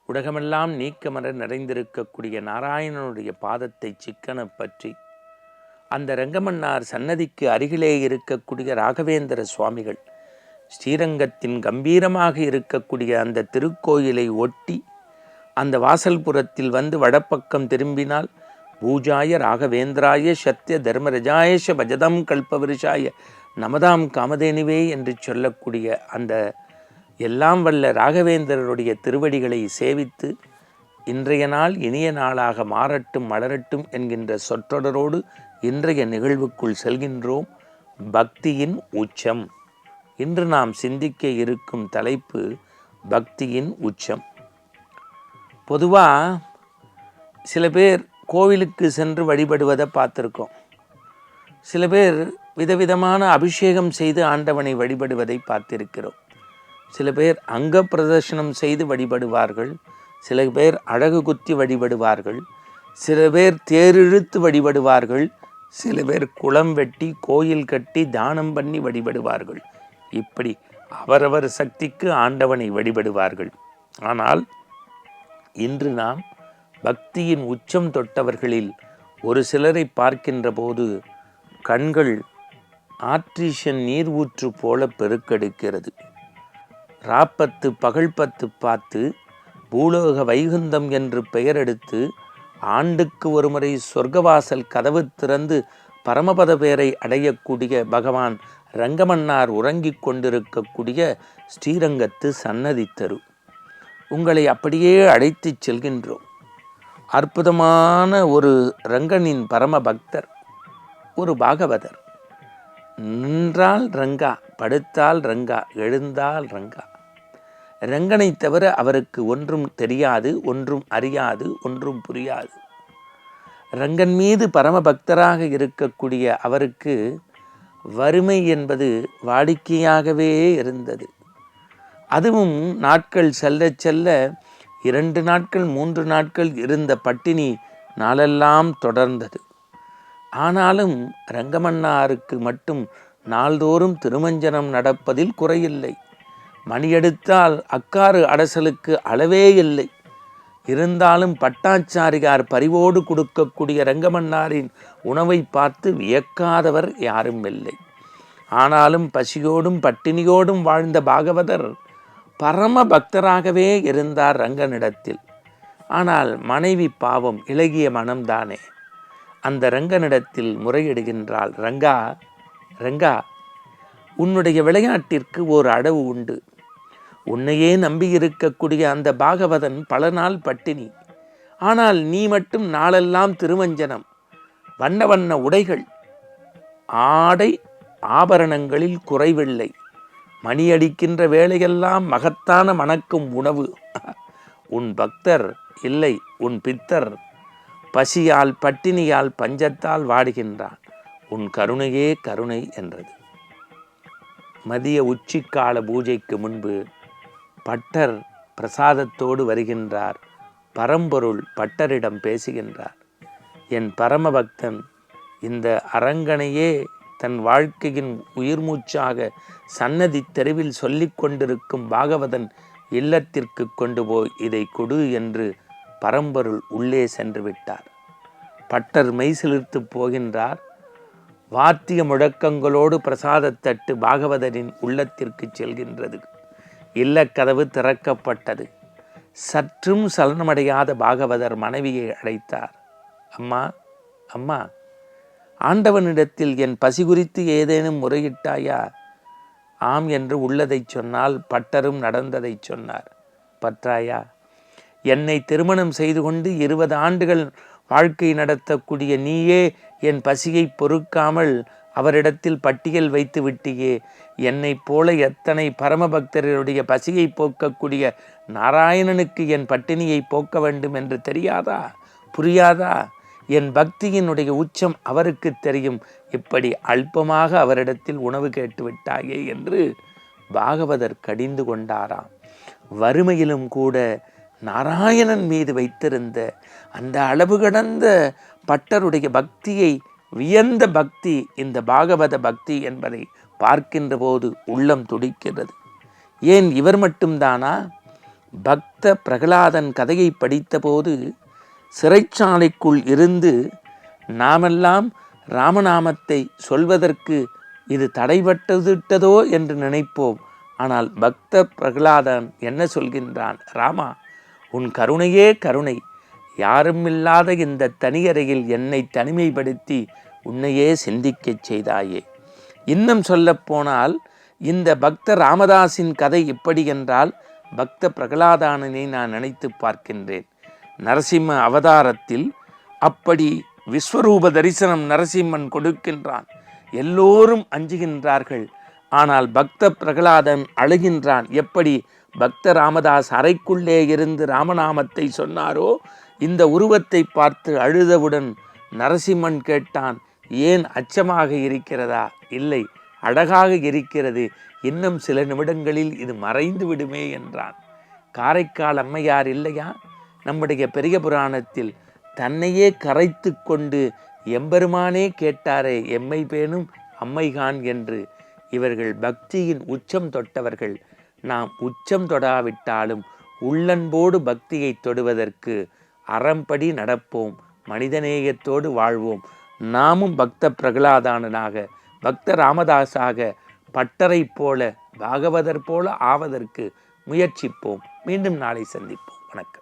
உலகமெல்லாம் நீக்கமர நிறைந்திருக்கக்கூடிய நாராயணனுடைய பாதத்தை சிக்கன பற்றி அந்த ரங்கமன்னார் சன்னதிக்கு அருகிலே இருக்கக்கூடிய ராகவேந்திர சுவாமிகள் ஸ்ரீரங்கத்தின் கம்பீரமாக இருக்கக்கூடிய அந்த திருக்கோயிலை ஒட்டி அந்த வாசல்புறத்தில் வந்து வடப்பக்கம் திரும்பினால் பூஜாய ராகவேந்திராய சத்திய தர்மரஜாயஷ பஜதம் கல்பவிருஷாய நமதாம் காமதேனுவே என்று சொல்லக்கூடிய அந்த எல்லாம் வல்ல ராகவேந்திரருடைய திருவடிகளை சேவித்து இன்றைய நாள் இனிய நாளாக மாறட்டும் மலரட்டும் என்கின்ற சொற்றொடரோடு இன்றைய நிகழ்வுக்குள் செல்கின்றோம். பக்தியின் உச்சம். இன்று நாம் சிந்திக்க இருக்கும் தலைப்பு பக்தியின் உச்சம். பொதுவாக சில பேர் கோவிலுக்கு சென்று வழிபடுவதை பார்த்துருக்கோம். சில பேர் விதவிதமான அபிஷேகம் செய்து ஆண்டவனை வழிபடுவதை பார்த்திருக்கிறோம். சில பேர் அங்க பிரதர்சனம் செய்து வழிபடுவார்கள். சில பேர் அழகு குத்தி வழிபடுவார்கள். சில பேர் தேரிழுத்து வழிபடுவார்கள். சில பேர் குளம் வெட்டி கோயில் கட்டி தானம் பண்ணி வழிபடுவார்கள். இப்படி அவரவர் சக்திக்கு ஆண்டவனை வழிபடுவார்கள். ஆனால் இன்று நாம் பக்தியின் உச்சம் தொட்டவர்களில் ஒரு சிலரை பார்க்கின்ற போது கண்கள் ஆர்டிஷன் நீர் ஊற்று போல பெருக்கெடுக்கிறது. ராப்பத்து பகல் பத்து பார்த்து பூலோக வைகுந்தம் என்று பெயர் எடுத்து ஆண்டுக்கு ஒருமுறை சொர்க்கவாசல் கதவு திறந்து பரமபத பேரை அடையக்கூடிய பகவான் ரங்கமன்னார் உறங்கிக் கொண்டிருக்கக்கூடிய ஸ்ரீரங்கத்து சன்னதி தெரு. உங்களை அப்படியே அழைத்து செல்கின்றோம். அற்புதமான ஒரு ரங்கனின் பரம பக்தர், ஒரு பாகவதர். நின்றால் ரங்கா, படுத்தால் ரங்கா, எழுந்தால் ரங்கா. ரங்கனை தவிர அவருக்கு ஒன்றும் தெரியாது, ஒன்றும் அறியாது, ஒன்றும் புரியாது. ரங்கன் மீது பரம பக்தராக இருக்கக்கூடிய அவருக்கு வறுமை என்பது வாடிக்கையாகவே இருந்தது. அதுவும் நாட்கள் செல்ல செல்ல 2 நாட்கள் 3 நாட்கள் இருந்த பட்டினி நாளெல்லாம் தொடர்ந்தது. ஆனாலும் ரங்கமன்னாருக்கு மட்டும் நாள்தோறும் திருமஞ்சனம் நடப்பதில் குறையில்லை. மணியெடுத்தால் அக்காறு அடசலுக்கு அளவே இல்லை. இருந்தாலும் பட்டாச்சாரியார் பரிவோடு கொடுக்கக்கூடிய ரங்கமன்னாரின் உணவை பார்த்து வியக்காதவர் யாரும் இல்லை. ஆனாலும் பசியோடும் பட்டினியோடும் வாழ்ந்த பாகவதர் பரம பக்தராகவே இருந்தார் ரங்கனிடத்தில். ஆனால் மனைவி பாவம், இளகிய மனம்தானே. அந்த ரங்கனிடத்தில் முறையிடுகின்றாள். ரங்கா, ரங்கா, உன்னுடைய விளையாட்டிற்கு ஓர் அடவு உண்டு. உன்னையே நம்பியிருக்கக்கூடிய அந்த பாகவதன் பல நாள் பட்டினி. ஆனால் நீ மட்டும் நாளெல்லாம் திருமஞ்சனம், வண்ண வண்ண உடைகள், ஆடை ஆபரணங்களில் குறைவில்லை. மணியடிக்கின்ற வேளையெல்லாம் மகத்தான மணக்கும் உணவு. உன் பக்தர் இல்லை, உன் பித்தர் பசியால் பட்டினியால் பஞ்சத்தால் வாடுகின்றான். உன் கருணையே கருணை என்றது. மதிய உச்சிக்கால பூஜைக்கு முன்பு பட்டர் பிரசாதத்தோடு வருகின்றார். பரம்பொருள் பட்டரிடம் பேசுகின்றார். என் பரமபக்தன் இந்த அரங்கனையே தன் வாழ்க்கையின் உயிர் மூச்சாக சன்னதி தெருவில் சொல்லிக் கொண்டிருக்கும் பாகவதன் இல்லத்திற்கு கொண்டு போய் இதை கொடு என்று பரம்பொருள் உள்ளே சென்று விட்டார். பட்டர் மெய்சிலிர்த்து போகின்றார். வாத்திய முழக்கங்களோடு பிரசாதத்தட்டு பாகவதரின் உள்ளத்திற்கு செல்கின்றது. இல்லக்கதவு திறக்கப்பட்டது. சற்றும் சலனமடையாத பாகவதர் மனைவியை அழைத்தார். அம்மா, அம்மா, ஆண்டவனிடத்தில் என் பசி குறித்து ஏதேனும் முறையிட்டாயா? ஆம் என்று உள்ளதை சொன்னால் பட்டரும் நடந்ததை சொன்னார். பற்றாயா? என்னை திருமணம் செய்து கொண்டு 20 ஆண்டுகள் வாழ்க்கை நடத்தக்கூடிய நீயே என் பசியை பொறுக்காமல் அவரிடத்தில் பட்டியல் வைத்து விட்டியே. என்னை போல எத்தனை பரமபக்தர்களுடைய பசியை போக்கக்கூடிய நாராயணனுக்கு என் பட்டினியை போக்க வேண்டும் என்று தெரியாதா? புரியாதா? என் பக்தியினுடைய உச்சம் அவருக்கு தெரியும். இப்படி அல்பமாக அவரிடத்தில் உணவு கேட்டு விட்டாயே என்று பாகவதர் கடிந்து கொண்டாராம். வறுமையிலும் கூட நாராயணன் மீது வைத்திருந்த அந்த அளவு கடந்த பட்டருடைய பக்தியை, வியந்த பக்தி இந்த பாகவத பக்தி என்பதை பார்க்கின்ற போது உள்ளம் துடிக்கிறது. ஏன் இவர் மட்டும்தானா? பக்த பிரகலாதன் கதையை படித்தபோது சிறைச்சாலைக்குள் இருந்து நாமெல்லாம் ராமநாமத்தை சொல்வதற்கு இது தடைபட்டுவிட்டதோ என்று நினைப்போம். ஆனால் பக்த பிரகலாதன் என்ன சொல்கின்றான்? ராமா, உன் கருணையே கருணை. யாரும் இல்லாத இந்த தனியறையில் என்னை தனிமைப்படுத்தி உன்னையே சிந்திக்கச் செய்தாயே. இன்னும் சொல்லப்போனால் இந்த பக்த ராமதாஸின் கதை எப்படி என்றால், பக்த பிரகலாதானனை நான் நினைத்து பார்க்கின்றேன். நரசிம்ம அவதாரத்தில் அப்படி விஸ்வரூப தரிசனம் நரசிம்மன் கொடுக்கின்றான். எல்லோரும் அஞ்சுகின்றார்கள். ஆனால் பக்த பிரகலாதன் அழுகின்றான். எப்படி பக்த ராமதாஸ் அறைக்குள்ளே இருந்து ராமநாமத்தை சொன்னாரோ, இந்த உருவத்தை பார்த்து அழுதவுடன் நரசிம்மன் கேட்டான், ஏன் அச்சமாக இருக்கிறதா? இல்லை, அழகாக இருக்கிறது. இன்னும் சில நிமிடங்களில் இது மறைந்து விடுமே என்றான். காரைக்கால் அம்மையார் இல்லையா, நம்முடைய பெரிய புராணத்தில் தன்னையே கரைத்து கொண்டு எம்பெருமானே கேட்டாரே, எம்மை பேணும் அம்மைகான் என்று. இவர்கள் பக்தியின் உச்சம் தொட்டவர்கள். நாம் உச்சம் தொடாவிட்டாலும் உள்ளன்போடு பக்தியை தொடுவதற்கு அறம்படி நடப்போம், மனிதநேயத்தோடு வாழ்வோம். நாமும் பக்த பிரகலாதானனாக, பக்த ராமதாஸாக, பட்டரை போல, பாகவதர் போல ஆவதற்கு முயற்சிப்போம். மீண்டும் நாளை சந்திப்போம். வணக்கம்.